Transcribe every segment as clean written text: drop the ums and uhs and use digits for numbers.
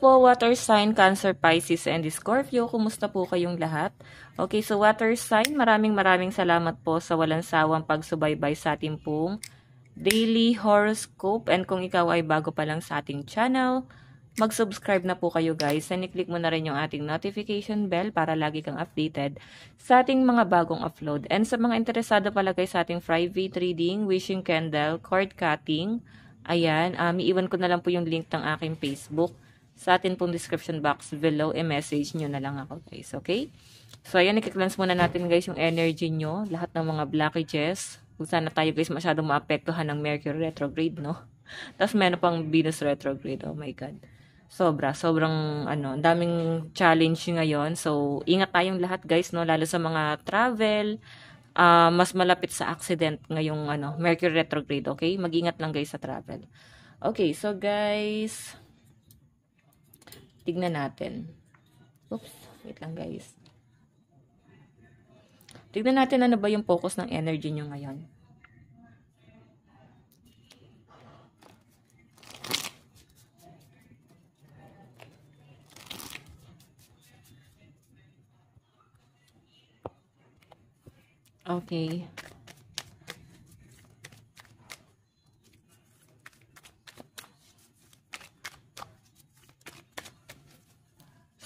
po, water sign, Cancer, Pisces, and Scorpio. Kumusta po kayong lahat? Okay, so water sign, maraming salamat po sa walang sawang pagsubaybay sa ating pong daily horoscope. And kung ikaw ay bago pa lang sa ating channel, mag-subscribe na po kayo guys. And i-click mo na rin yung ating notification bell para lagi kang updated sa ating mga bagong upload. And sa mga interesado pala guys sa ating private reading, wishing candle, cord cutting, ayan, iiwan ko na lang po yung link ng aking Facebook sa atin pong description box below. I-message nyo na lang ako guys, okay? So, ayan, i-cleanse muna natin guys yung energy nyo. Lahat ng mga blockages. Kung sana tayo guys masyadong maapektuhan ng Mercury retrograde, no? Tapos meron pang Venus retrograde. Oh my God. Sobrang, ang daming challenge ngayon. So, ingat tayong lahat guys, no? Lalo sa mga travel, mas malapit sa accident ngayong, Mercury retrograde, okay? Mag-ingat lang guys sa travel. Okay, so guys, tignan natin. Oops, wait lang guys. Tignan natin ano ba yung focus ng energy nyo ngayon. Okay.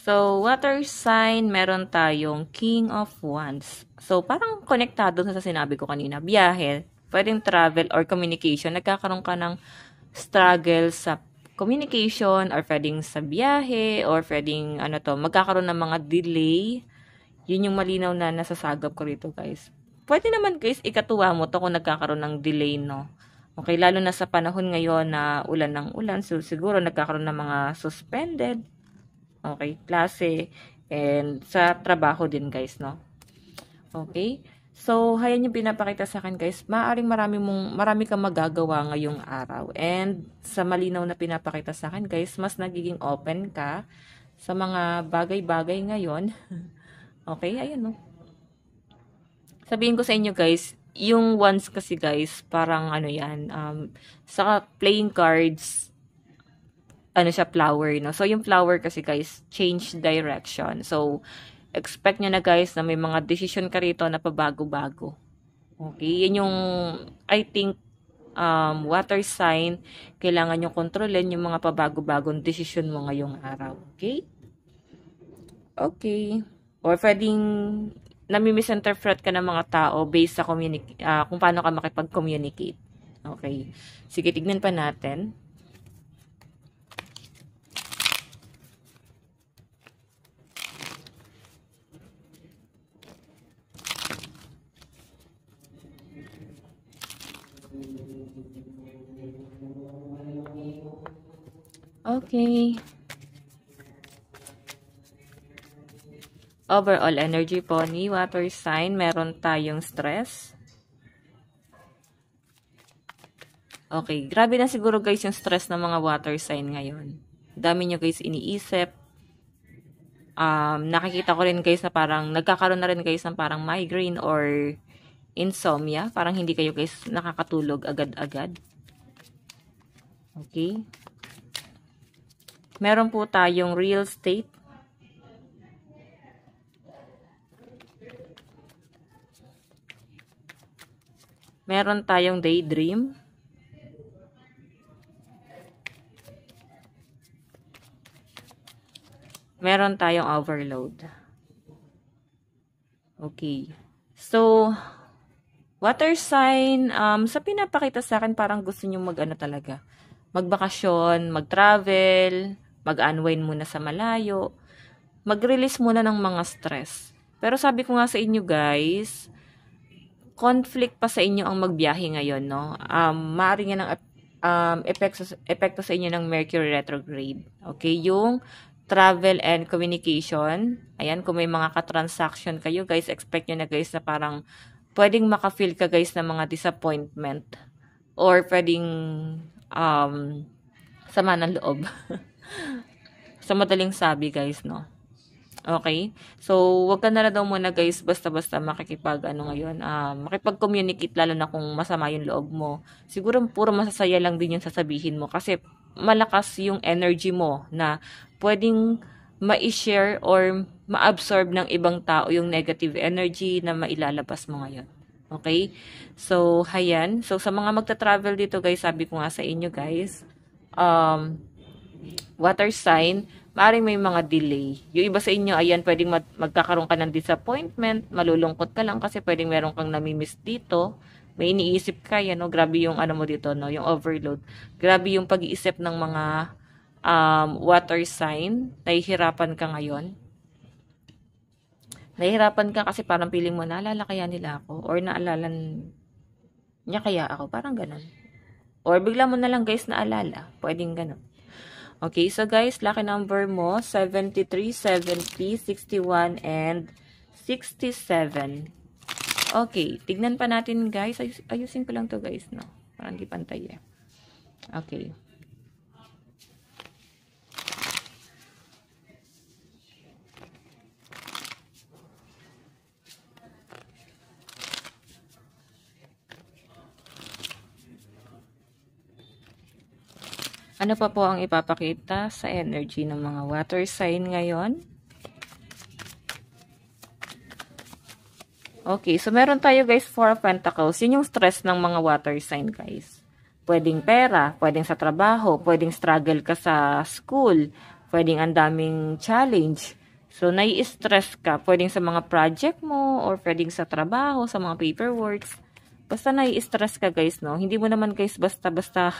So, water sign, meron tayong King of Wands. So, parang konektado sa sinabi ko kanina. Biyahe, pwedeng travel or communication. Nagkakaroon ka ng struggle sa communication or pwedeng sa biyahe or pwedeng, magkakaroon ng mga delay. Yun yung malinaw na nasasagap ko rito, guys. Pwede naman, guys, ikatuwa mo to kung nagkakaroon ng delay, no? Okay, lalo na sa panahon ngayon na ulan ng ulan. So, siguro nagkakaroon ng mga suspended. Okay, klase and sa trabaho din guys, no? Okay? So, hayan yung pinapakita sa akin guys. Maaring marami kang magagawa ngayong araw. And sa malinaw na pinapakita sa akin guys, mas nagiging open ka sa mga bagay-bagay ngayon. Okay, ayan no. Sabihin ko sa inyo guys, yung ones kasi guys, parang sa playing cards, siya, flower, no? So, yung flower kasi, guys, change direction. So, expect nyo na, guys, na may mga decision ka rito na pabago-bago. Okay? Yan yung, I think, water sign, kailangan nyo kontrolin yung mga pabago-bagong decision mo ngayong araw. Okay? Okay. Or pwedeng nami-misinterpret ka ng mga tao based sa kung paano ka makipag-communicate. Okay. Sige, tignan pa natin. Okay. Overall energy po ni water sign, meron tayong stress. Okay, grabe na siguro guys yung stress ng mga water sign ngayon. Dami nyo guys iniisip. Nakikita ko rin guys na parang nagkakaroon na rin guys ng parang migraine or insomnia. Parang hindi kayo guys nakakatulog agad-agad. Okay. Meron po tayong real estate. Meron tayong daydream. Meron tayong overload. Okay. So, water sign, sa pinapakita sa akin, parang gusto nyo talaga. Magbakasyon, mag-travel, mag-unwind muna sa malayo, mag-release muna ng mga stress. Pero sabi ko nga sa inyo guys, conflict pa sa inyo ang magbiyahe ngayon, no? Maaari nga ng epekto sa inyo ng Mercury retrograde. Okay, yung travel and communication. Ayan, kung may mga ka-transaction kayo, guys, expect nyo na guys na parang pwedeng maka-feel ka guys ng mga disappointment or pwedeng sama ng loob. Sa madaling sabi guys, no? Okay? So, wag ka na daw muna guys basta-basta makipag-communicate lalo na kung masama yung loob mo. Siguro puro masasaya lang din yung sasabihin mo kasi malakas yung energy mo na pwedeng ma-share or ma-absorb ng ibang tao yung negative energy na mailalabas mo ngayon. Okay? So, hayan. So, sa mga magta-travel dito guys, sabi ko nga sa inyo guys, water sign, maaaring may mga delay. Yung iba sa inyo, ayan, pwedeng magkakaroon ka ng disappointment, malulungkot ka lang kasi pwedeng meron kang namimiss dito. May iniisip ka, yan, no? Grabe yung ano mo dito, no? Yung overload. Grabe yung pag-iisip ng mga water sign. Nahihirapan ka ngayon. Nahihirapan ka kasi parang feeling mo, naalala kaya nila ako? Or naalala niya kaya ako? Parang ganun. Or bigla mo na lang guys naalala. Pwedeng ganun. Okay, so guys, lucky number mo, 73, 70, 61, and 67. Okay, tignan pa natin guys. Ayusin ko lang to guys, no? Parang di pantay eh. Okay. Ano pa po ang ipapakita sa energy ng mga water sign ngayon? Okay, so meron tayo guys, 4 of Pentacles. Yun yung stress ng mga water sign guys. Pwedeng pera, pwedeng sa trabaho, pwedeng struggle ka sa school, pwedeng ang daming challenge. So, nai-stress ka, pwedeng sa mga project mo, or pwedeng sa trabaho, sa mga paperworks. Basta nai-stress ka guys, no? Hindi mo naman guys basta-basta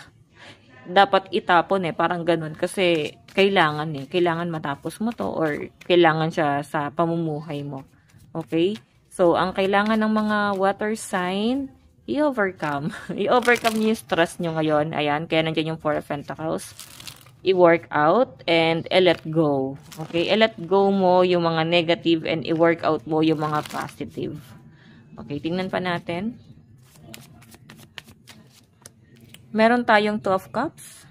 dapat itapon parang ganun. Kasi kailangan kailangan matapos mo to, or kailangan siya sa pamumuhay mo. Okay? So, ang kailangan ng mga water sign, i-overcome. I-overcome niyo yung stress nyo ngayon. Ayan, kaya nandiyan yung 4 of Pentacles. I-work out and i-let go. Okay? I-let go mo yung mga negative and i-work out mo yung mga positive. Okay, tingnan pa natin. Meron tayong 2 of Cups.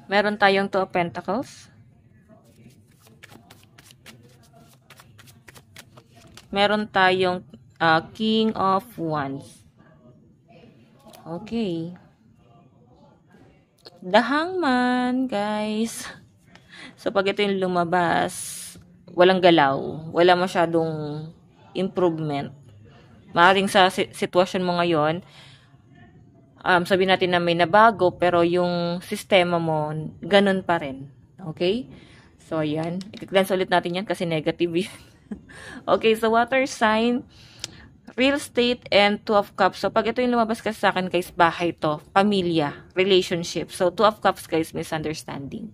Meron tayong 2 of Pentacles. Meron tayong King of Wands. Okay. The Hangman, guys. So, pag ito yung lumabas, walang galaw. Wala masyadong improvement. Maaring sa sitwasyon mo ngayon, sabihin natin na may nabago, pero yung sistema mo, ganun pa rin. Okay? So, ayan. I-glance ulit natin yan kasi negative yun. Okay, so water sign, real estate, and 2 of Cups. So, pag ito yung lumabas kasi sa akin, guys, bahay to, pamilya, relationship. So, 2 of Cups, guys, misunderstanding.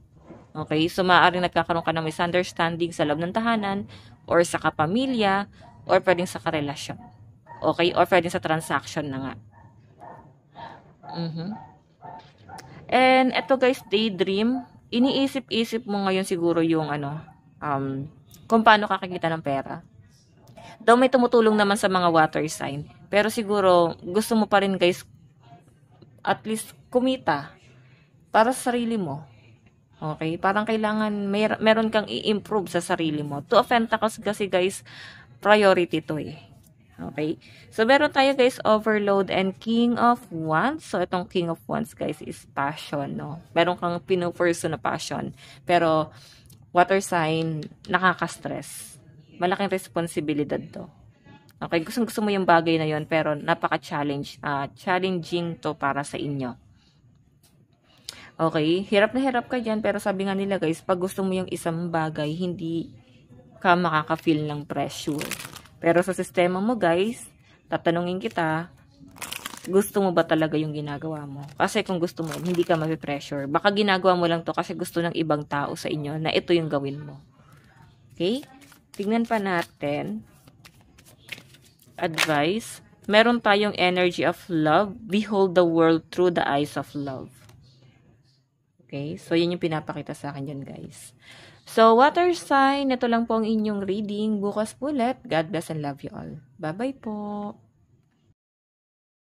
Okay, so maaaring nagkakaroon ka ng misunderstanding sa loob ng tahanan, or sa kapamilya, or pwedeng sa karelasyon. Okay, or pwedeng sa transaction na nga. And ito guys, daydream, iniisip-isip mo ngayon siguro yung kung paano kakakita ng pera. Though may tumutulong naman sa mga water sign, pero siguro gusto mo pa rin guys at least kumita para sa sarili mo. Okay? Parang kailangan meron kang i-improve sa sarili mo. 2 of Pentacles kasi guys, priority to Okay? So, meron tayo guys, overload and King of Wands. So, itong King of Wands guys is passion, no? Meron kang pinupurso na passion. Pero, water sign, nakaka-stress. Malaking responsibilidad to. Okay, gusto mo yung bagay na yon, pero challenging to para sa inyo. Okay, hirap na hirap ka dyan, pero sabi nga nila guys, pag gusto mo yung isang bagay, hindi ka makaka-feel ng pressure. Pero sa sistema mo guys, tatanungin kita, gusto mo ba talaga yung ginagawa mo? Kasi kung gusto mo, hindi ka mapipressure. Baka ginagawa mo lang to kasi gusto ng ibang tao sa inyo na ito yung gawin mo. Okay? Tingnan pa natin. Advice. Meron tayong energy of love. Behold the world through the eyes of love. Okay? So, yun yung pinapakita sa akin dyan, guys. So, water sign. Ito lang po ang inyong reading. Bukas ulit. God bless and love you all. Bye-bye po.